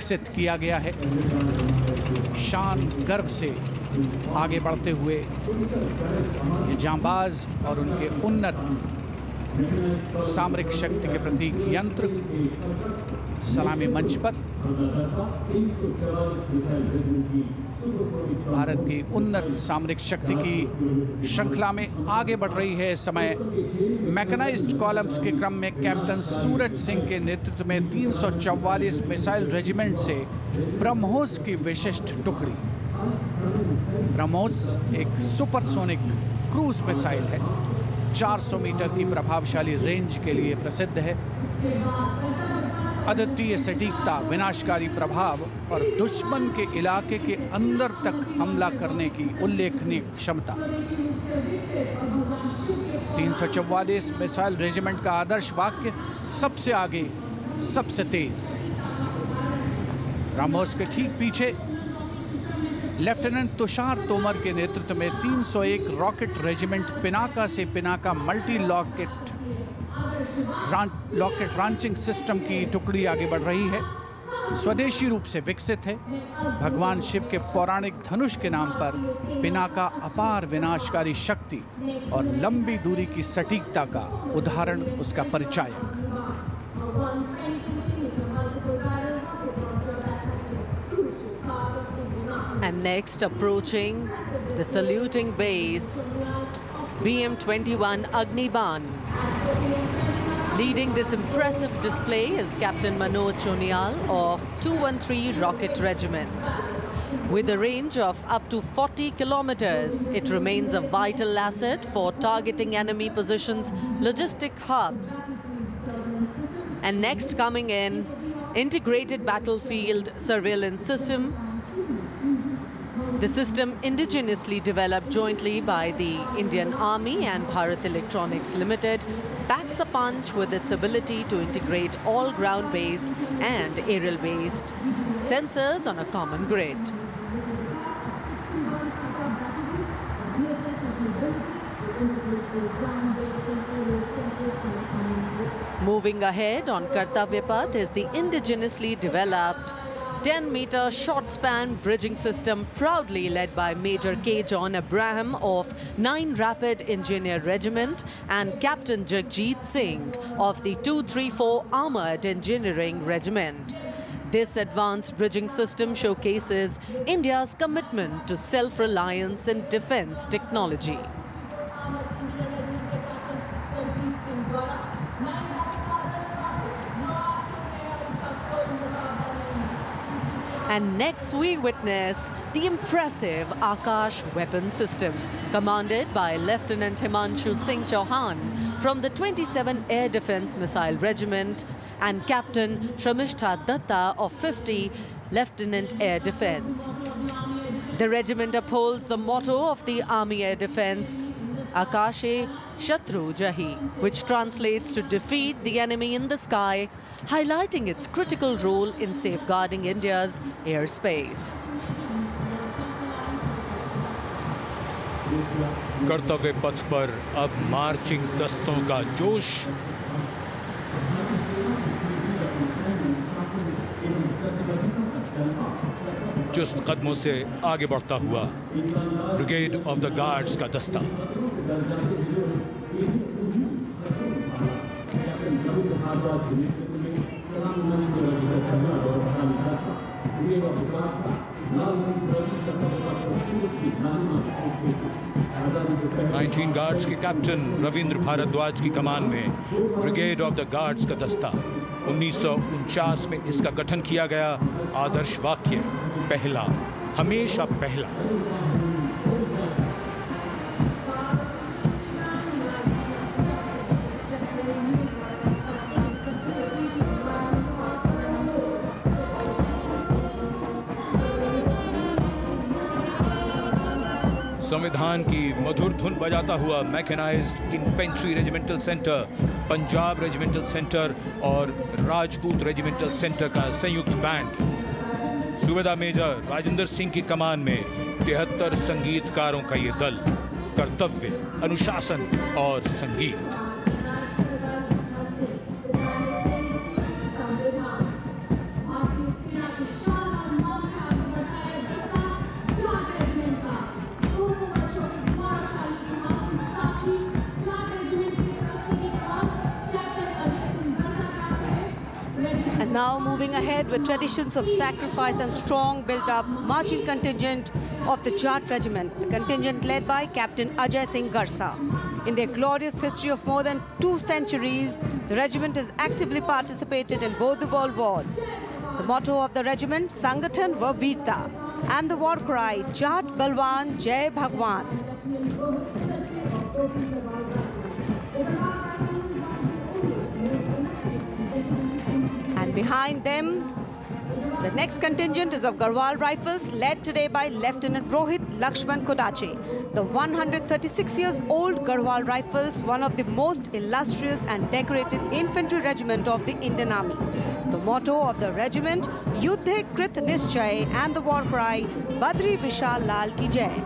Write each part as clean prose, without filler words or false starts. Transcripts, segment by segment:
विकसित किया गया है। शान गर्व से आगे बढ़ते हुए ये जांबाज और उनके उन्नत सामरिक शक्ति के प्रतीक यंत्र सलामी मंच पर भारत की उन्नत सामरिक शक्ति की श्रृंखला में आगे बढ़ रही है। इस समय मैकेनाइज्ड कॉलम्स के क्रम में कैप्टन सूरज सिंह के नेतृत्व में 344 मिसाइल रेजिमेंट से ब्रह्मोस की विशिष्ट टुकड़ी। ब्रह्मोस एक सुपरसोनिक क्रूज मिसाइल है, 400 मीटर की प्रभावशाली रेंज के लिए प्रसिद्ध है। अद्वितीय सटीकता, विनाशकारी प्रभाव और दुश्मन के इलाके के अंदर तक हमला करने की उल्लेखनीय क्षमता। 344 मिसाइल रेजिमेंट का आदर्श वाक्य सबसे आगे, सबसे तेज। ब्रह्मोस के ठीक पीछे लेफ्टिनेंट तुषार तोमर के नेतृत्व में 301 रॉकेट रेजिमेंट पिनाका से Pinaka multi rocket launching system की टुकड़ी आगे बढ़ रही है। स्वदेशी रूप से विकसित है। भगवान शिव के पौराणिक धनुष के नाम पर पिनाका अपार विनाशकारी शक्ति और लंबी दूरी की सटीकता का उदाहरण, उसका परिचायक। And next, approaching the saluting base, BM-21 Agniban. Leading this impressive display is Captain Manoj Chonial of 213 Rocket Regiment. With a range of up to 40 kilometers, it remains a vital asset for targeting enemy positions, logistic hubs. And next coming in, integrated battlefield surveillance system. The system indigenously developed jointly by the Indian Army and Bharat Electronics Limited packs a punch with its ability to integrate all ground-based and aerial-based sensors on a common grid. Moving ahead on Kartavya Path is the indigenously developed 10-meter short-span bridging system proudly led by Major K. John Abraham of 9 Rapid Engineer Regiment and Captain Jagjit Singh of the 234 Armored Engineering Regiment. This advanced bridging system showcases India's commitment to self-reliance in defense technology. And next we witness the impressive Akash weapon system, commanded by Lieutenant Himanshu Singh Chauhan from the 27 Air Defence Missile Regiment and Captain Shramishta Datta of 50 Lieutenant Air Defence. The regiment upholds the motto of the Army Air Defence, Akashe Shatru Jahi, which translates to defeat the enemy in the sky, highlighting its critical role in safeguarding India's airspace. कर्तव्य पथ पर अब marching दस्तों का जोश। चुस्त कदमों से आगे बढ़ता हुआ ब्रिगेड ऑफ द गार्ड्स का दस्ता। नाइनटीन गार्ड्स के कैप्टन रविंद्र भारद्वाज की कमान में ब्रिगेड ऑफ द गार्ड्स का दस्ता। 1949 में इसका गठन किया गया। आदर्श वाक्य, पहला, हमेशा पहला। संविधान की मधुर धुन बजाता हुआ mechanised infantry regimental centre, Punjab regimental centre और राजपूत रेजिमेंटल सेंटर का संयुक्त बैंड। सूबेदार मेजर राजेंद्र सिंह की कमान में 73 संगीतकारों का ये दल। कर्तव्य, अनुशासन और संगीत। moving ahead with traditions of sacrifice and strong built-up marching contingent of the Jat Regiment, the contingent led by Captain Ajay Singh Garsa. In their glorious history of more than 2 centuries, the regiment has actively participated in both the world wars. The motto of the regiment, Sangathan va Veerta, and the war cry, Jat Balwan Jai Bhagwan. And behind them, the next contingent is of Garhwal Rifles, led today by Lieutenant Rohit Lakshman Kodache. The 136 years old Garhwal Rifles, one of the most illustrious and decorated infantry regiment of the Indian Army. The motto of the regiment, Yuddhe Krit Nischay, and the war cry, Badri Vishal Lal Ki Jai.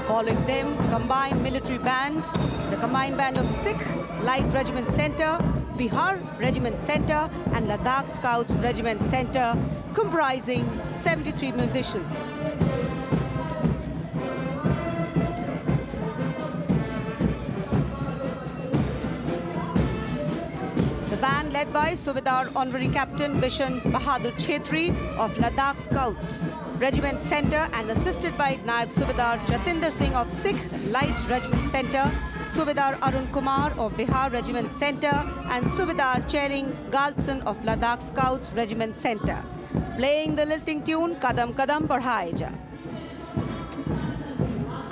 Following them, combined military band, the combined band of Sikh Light Regiment Center, Bihar Regiment Center, and Ladakh Scouts Regiment Center, comprising 73 musicians. The band led by Subedar Honorary Captain Bishan Bahadur Chhetri of Ladakh Scouts Regiment Center and assisted by Naib Subedar Jatinder Singh of Sikh Light Regiment Center, Subedar Arun Kumar of Bihar Regiment Center, and Subedar Chering Galtson of Ladakh Scouts Regiment Center, playing the lilting tune Kadam Kadam Badhaye Ja.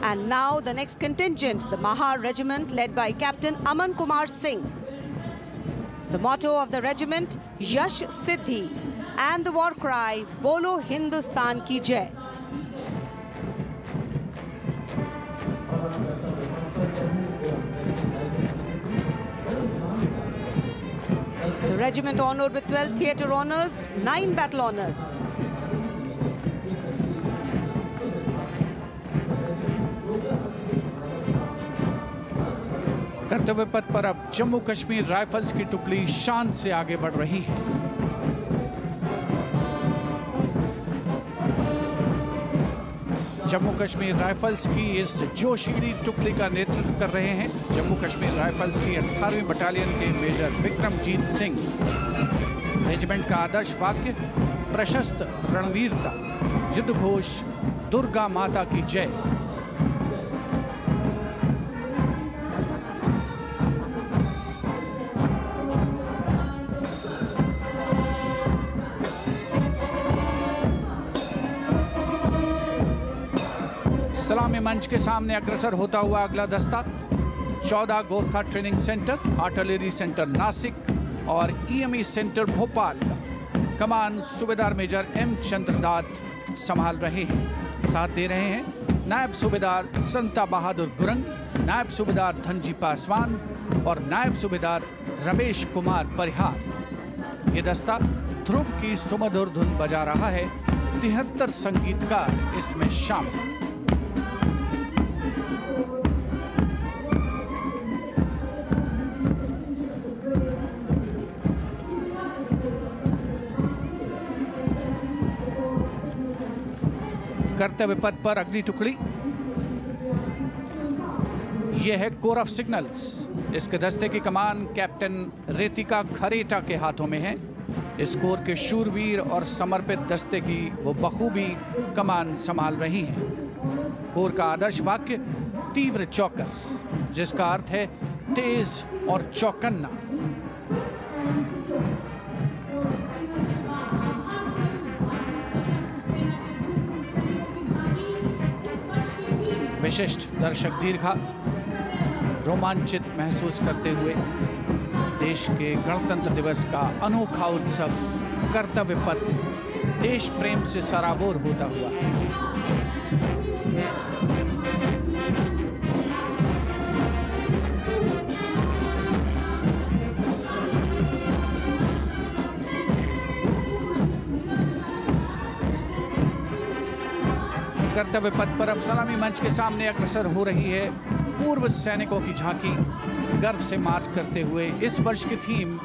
And now the next contingent, the Mahar Regiment, led by Captain Aman Kumar Singh. The motto of the regiment, Yash Siddhi, and the war cry, Bolo Hindustan Ki Jai. The regiment honored with 12 theatre honors, 9 battle honors. कर्तव्य पथ पर अब Jammu Kashmir rifles की टुकड़ी शान से आगे बढ़ रही है। जम्मू कश्मीर राइफल्स की इस जोशीली टुकड़ी का नेतृत्व कर रहे हैं जम्मू कश्मीर राइफल्स की 18वीं बटालियन के मेजर विक्रमजीत सिंह। रेजिमेंट का आदर्श वाक्य, प्रशस्त रणवीरता, युद्ध घोष, दुर्गा माता की जय। सलामी मंच के सामने अग्रसर होता हुआ अगला दस्ता 14 Gorkha training centre, artillery centre Nashik और ईएमई सेंटर भोपाल का कमान सूबेदार मेजर एम चंद्रदास संभाल रहे हैं। साथ दे रहे हैं नायब सूबेदार संता बहादुर गुरंग, नायब सूबेदार धनजी पासवान और नायब सूबेदार रमेश कुमार परिहार। ये दस्ता ध्रुव की सुमधुर धुन बजा रहा है। 73 संगीतकार इसमें शामिल। कर्तव्य पथ पर अगली टुकड़ी यह है कोर ऑफ सिग्नल्स। इसके दस्ते की कमान कैप्टन रेतिका खरेटा के हाथों में है। इस कोर के शूरवीर और समर्पित दस्ते की वो बखूबी कमान संभाल रही हैं। कोर का आदर्श वाक्य, तीव्र चौकस, जिसका अर्थ है तेज और चौकन्ना। विशिष्ट दर्शक दीर्घा रोमांचित महसूस करते हुए देश के गणतंत्र दिवस का अनोखा उत्सव कर्तव्य पथ देश प्रेम से सराबोर होता हुआ। कर्तव्य पथ पर अब सलामी मंच के सामने अग्रसर हो रही है पूर्व सैनिकों की झांकी। गर्व से मार्च करते हुए इस वर्ष की थीम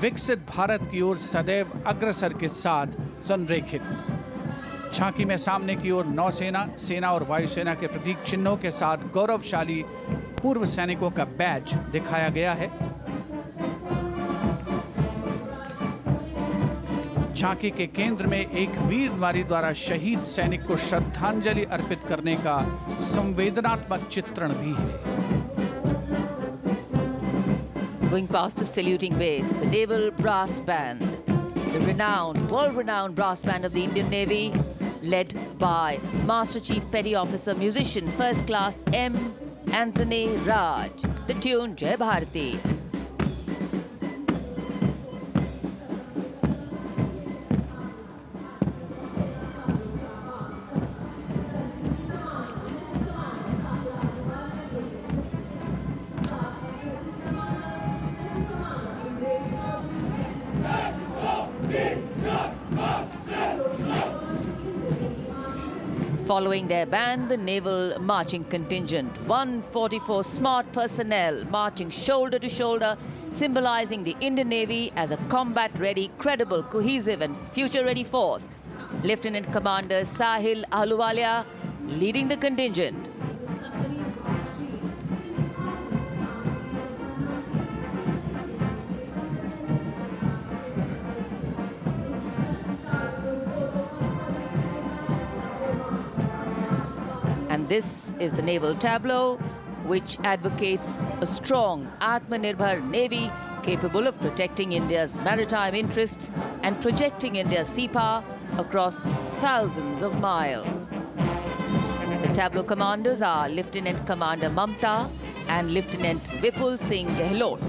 विकसित भारत की ओर सदैव अग्रसर के साथ संरेखित। झांकी में सामने की ओर नौसेना, सेना और वायुसेना के प्रतीक चिन्हों के साथ गौरवशाली पूर्व सैनिकों का बैज दिखाया गया है। झांकी के केंद्र में एक वीर नारी द्वारा शहीद सैनिक को श्रद्धांजलि अर्पित करने का संवेदनात्मक चित्रण भी है। Going past the saluting base, the Naval Brass Band, the renowned, world-renowned brass band of the Indian Navy, led by Master Chief Petty Officer Musician First Class M. Anthony Raj. The tune Jai Bharati. Following their band, the Naval Marching Contingent, 144 smart personnel marching shoulder to shoulder, symbolizing the Indian Navy as a combat-ready, credible, cohesive and future-ready force. Lieutenant Commander Sahil Ahluwalia leading the contingent. And this is the naval tableau, which advocates a strong Atmanirbhar Navy capable of protecting India's maritime interests and projecting India's sea power across thousands of miles. The tableau commanders are Lieutenant Commander Mamta and Lieutenant Vipul Singh Gehlot.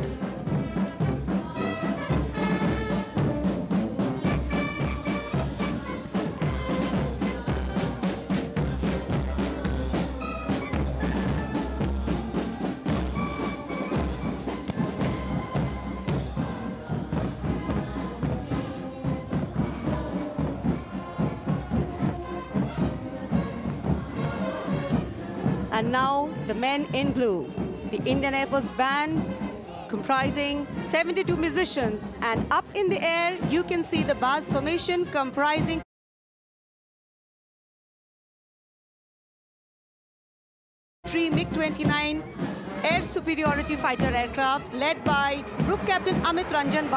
And now the men in blue, the Indian Air Force Band comprising 72 musicians, and up in the air you can see the bars formation comprising 3 MiG-29 air superiority fighter aircraft led by Group Captain Amit Ranjan.